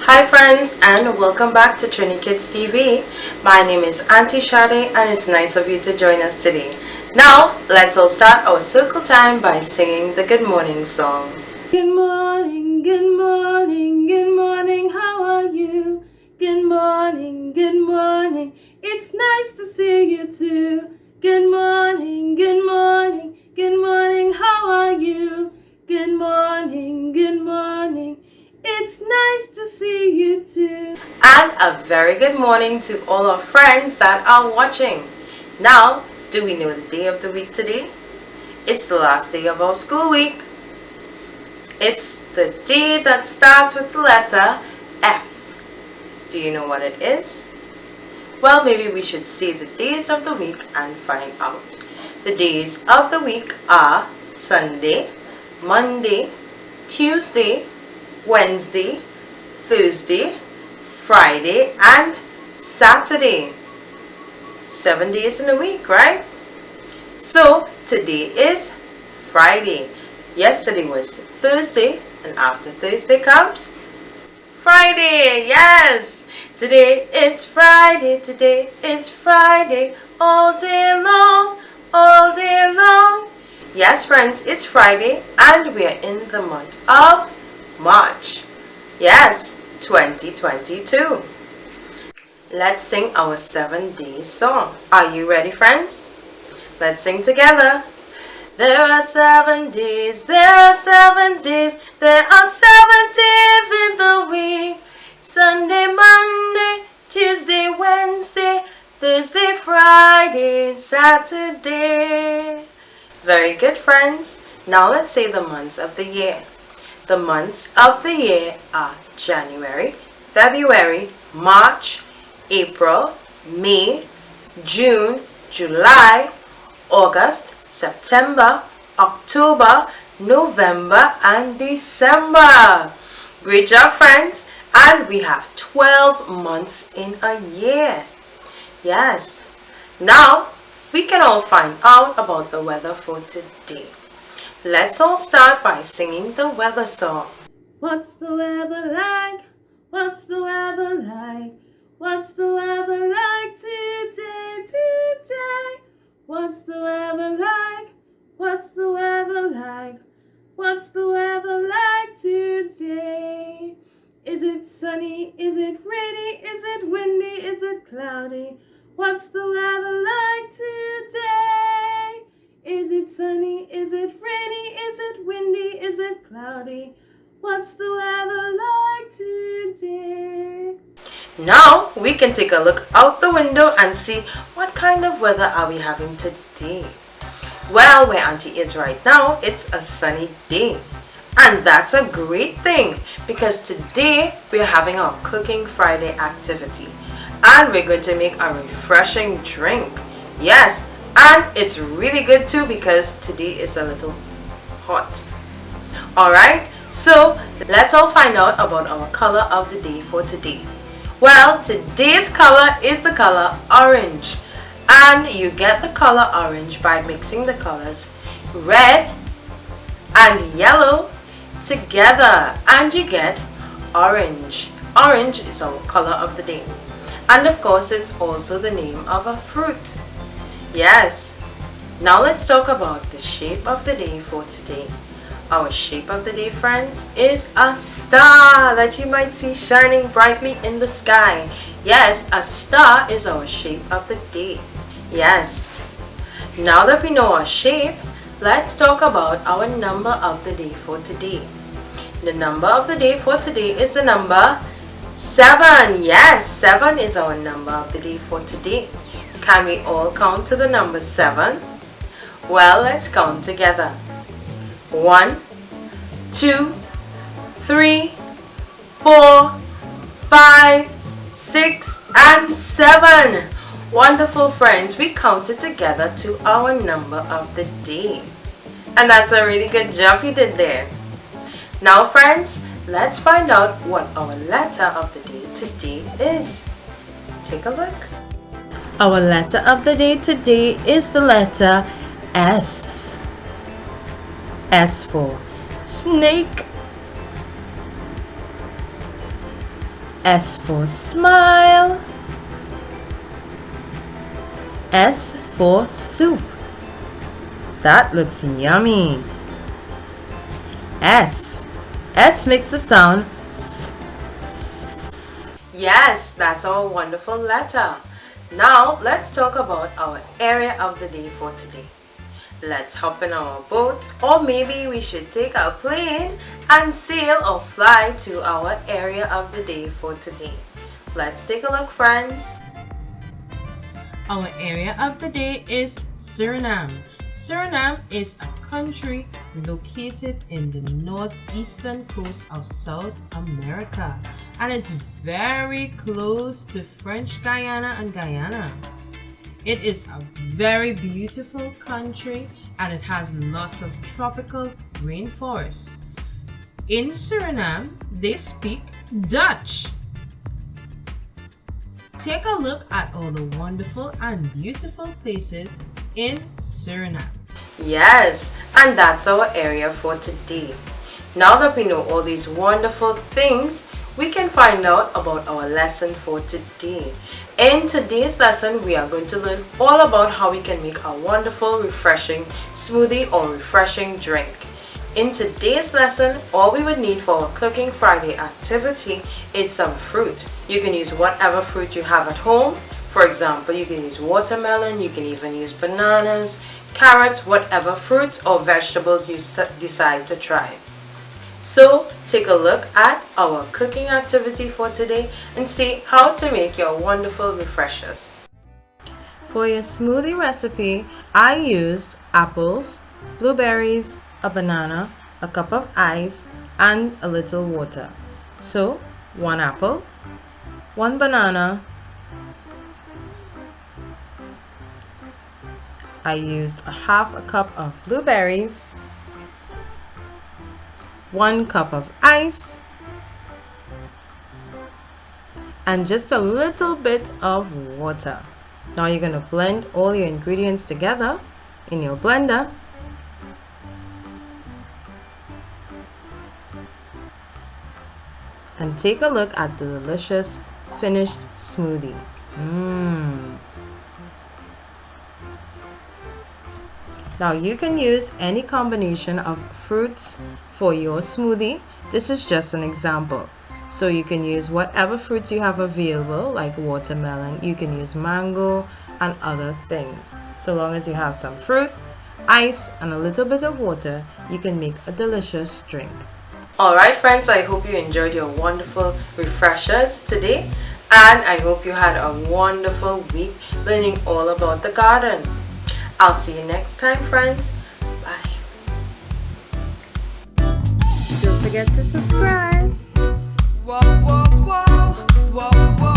Hi friends, and welcome back to Trini Kids TV. My name is Auntie Sade, and it's nice of you to join us today. Now, let's all start our circle time by singing the good morning song. Good morning, good morning, good morning, how are you? Good morning, it's nice to see you too. Good morning, good morning, how are you? Good morning, it's nice to see you too. And a very good morning to all our friends that are watching. Now, do we know the day of the week today? It's the last day of our school week. It's the day that starts with the letter F. Do you know what it is? Well, maybe we should see the days of the week and find out. The days of the week are Sunday, Monday, Tuesday, Wednesday, Thursday, Friday, and Saturday. 7 days in a week, right? So today is Friday. Yesterday was Thursday, and after Thursday comes Friday. Yes! Today is Friday, all day long, all day long. Yes, friends, it's Friday, and we are in the month of March. Yes, 2022. Let's sing our 7-day song. Are you ready, friends? Let's sing together. There are 7 days, there are 7 days, there are 7 days in the week. Sunday, Monday, Tuesday, Wednesday, Thursday, Friday, Saturday. Very good, friends. Now let's say the months of the year. The months of the year are January, February, March, April, May, June, July, August, September, October, November, and December. Great job, friends. And we have 12 months in a year. Yes. Now, we can all find out about the weather for today. Let's all start by singing the weather song. What's the weather like? What's the weather like? What's the weather like today, today? What's the weather like? What's the weather like? What's the weather like today? Is it sunny? Is it rainy? Is it windy? Is it cloudy? What's the weather like today? Is it sunny? Is it rainy? Is it windy? Is it cloudy? What's the weather like today? Now we can take a look out the window and see what kind of weather are we having today. Well, where Auntie is right now, it's a sunny day. And that's a great thing because today we're having our Cooking Friday activity. And we're going to make a refreshing drink. Yes, and it's really good too because today is a little hot. Alright, so let's all find out about our color of the day for today. Well, today's color is the color orange. And you get the color orange by mixing the colors red and yellow together. And you get orange. Orange is our color of the day. And of course, it's also the name of a fruit. Yes. Now let's talk about the shape of the day for today. Our shape of the day, friends, is a star that you might see shining brightly in the sky. Yes, a star is our shape of the day. Yes. Now that we know our shape, let's talk about our number of the day for today. The number of the day for today is the number 7. Yes, 7 is our number of the day for today. Can we all count to the number 7? Well, let's count together. 1, 2, 3, 4, 5, 6, and 7. Wonderful, friends. We counted together to our number of the day. And that's a really good job you did there. Now, friends, let's find out what our letter of the day today is. Take a look. Our letter of the day today is the letter S. S for snake. S for smile. S for soup. That looks yummy. S. S makes the sound S. Yes, that's our wonderful letter. Now let's talk about our area of the day for today. Let's hop in our boat, or maybe we should take our plane and sail or fly to our area of the day for today. Let's take a look, friends. Our area of the day is Suriname. Suriname is a country located in the northeastern coast of South America, and it's very close to French Guiana and Guyana. It is a very beautiful country and it has lots of tropical rainforests. In Suriname, they speak Dutch. Take a look at all the wonderful and beautiful places in Suriname. Yes, and that's our area for today. Now that we know all these wonderful things, we can find out about our lesson for today. In today's lesson, we are going to learn all about how we can make a wonderful, refreshing smoothie or refreshing drink. In today's lesson, all we would need for our Cooking Friday activity is some fruit. You can use whatever fruit you have at home. For example, you can use watermelon, you can even use bananas, carrots, whatever fruits or vegetables you decide to try. So take a look at our cooking activity for today and see how to make your wonderful refreshers. For your smoothie recipe, I used apples, blueberries, a banana, a cup of ice, and a little water. So 1 apple, 1 banana, I used a half a cup of blueberries, 1 cup of ice, and just a little bit of water. Now you're going to blend all your ingredients together in your blender. And take a look at the delicious finished smoothie. Now you can use any combination of fruits for your smoothie. This is just an example. So you can use whatever fruits you have available, like watermelon, you can use mango and other things. So long as you have some fruit, ice, and a little bit of water, you can make a delicious drink. Alright friends, I hope you enjoyed your wonderful refreshers today, and I hope you had a wonderful week learning all about the garden. I'll see you next time, friends. Bye. Don't forget to subscribe. Whoa, whoa, whoa, whoa, whoa.